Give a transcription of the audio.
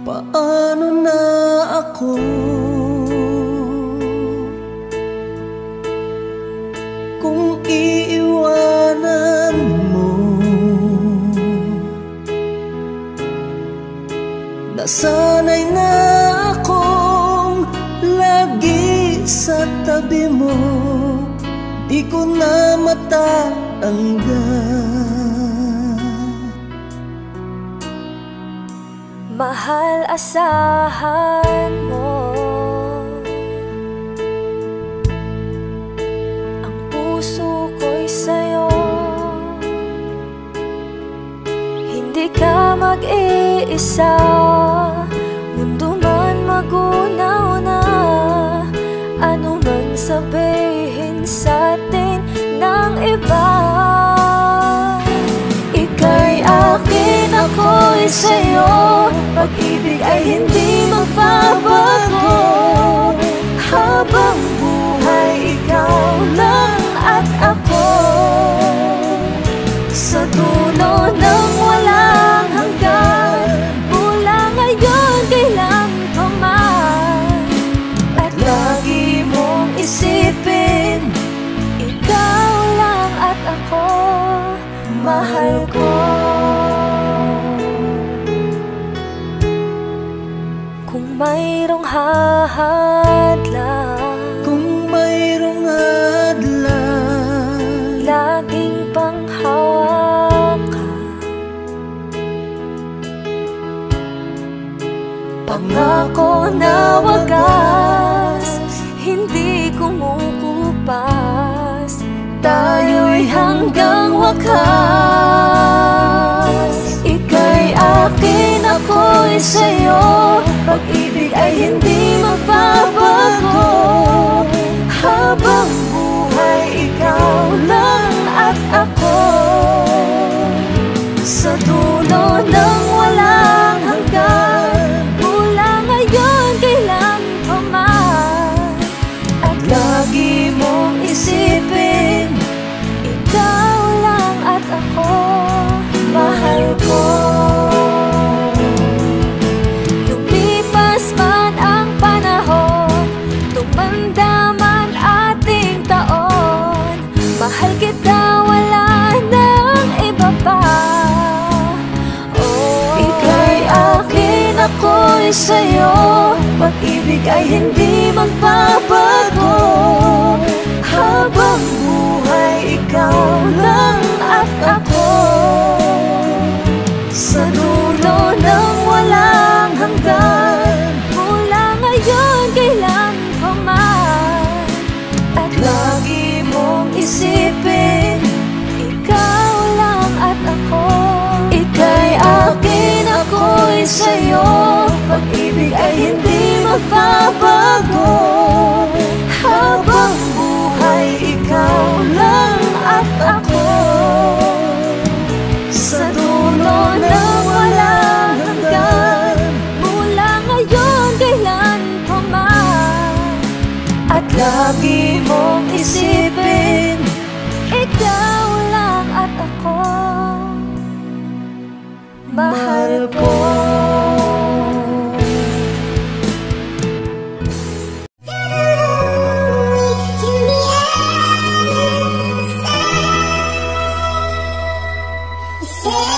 Paano na ako? Kung iiwanan mo, nasanay na akong lagi sa tabi mo, di ko na matatanggal. Mahal, asahan mo, ang puso ko'y sa'yo. Hindi ka mag-iisa, mundo man magunaw na. Ano man sabihin sa'tin ng iba, ika'y akin, ako'y sa'yo. Pag-ibig ay hindi magbabago, habang buhay ikaw lang at ako. Sa dulo ng walang hanggan, mula ngayon kailan pa man. At lagi mong isipin, ikaw lang at ako, mahal ko. Kung mayroong hadlang, kung mayroong hadlang, laging panghawakan. Pangako na wagas, hindi kumukupas. Tayo'y hanggang wakas. Ika'y akin, ako'y sa'yo. Pag-ibig ay hindi magbabago, habang buhay ikaw lang at ako. Sa dulo ng walang hanggan, mula ngayon kailan pa man. At lagi mong isipin, ikaw lang at ako, mahal ko. Mahal kita, wala nang iba pa. Oh, ika'y akin, ako'y sa'yo. Pag-ibig ay hindi magbabago, habang buhay ikaw lang at ako. Sa dulo ng walang hanggan, mula ngayon kailan pa man. At lagi mong isipin, ikaw lang at ako. Ika'y akin, ako'y sa'yo. Pag-ibig ay hindi magbabago, habang buhay ikaw lang at ako. Sa dulo ng walang hanggan, mula ngayon kailan pa man. At lagi mong isipin, ikaw lang at ako, mahal ko. Yeah.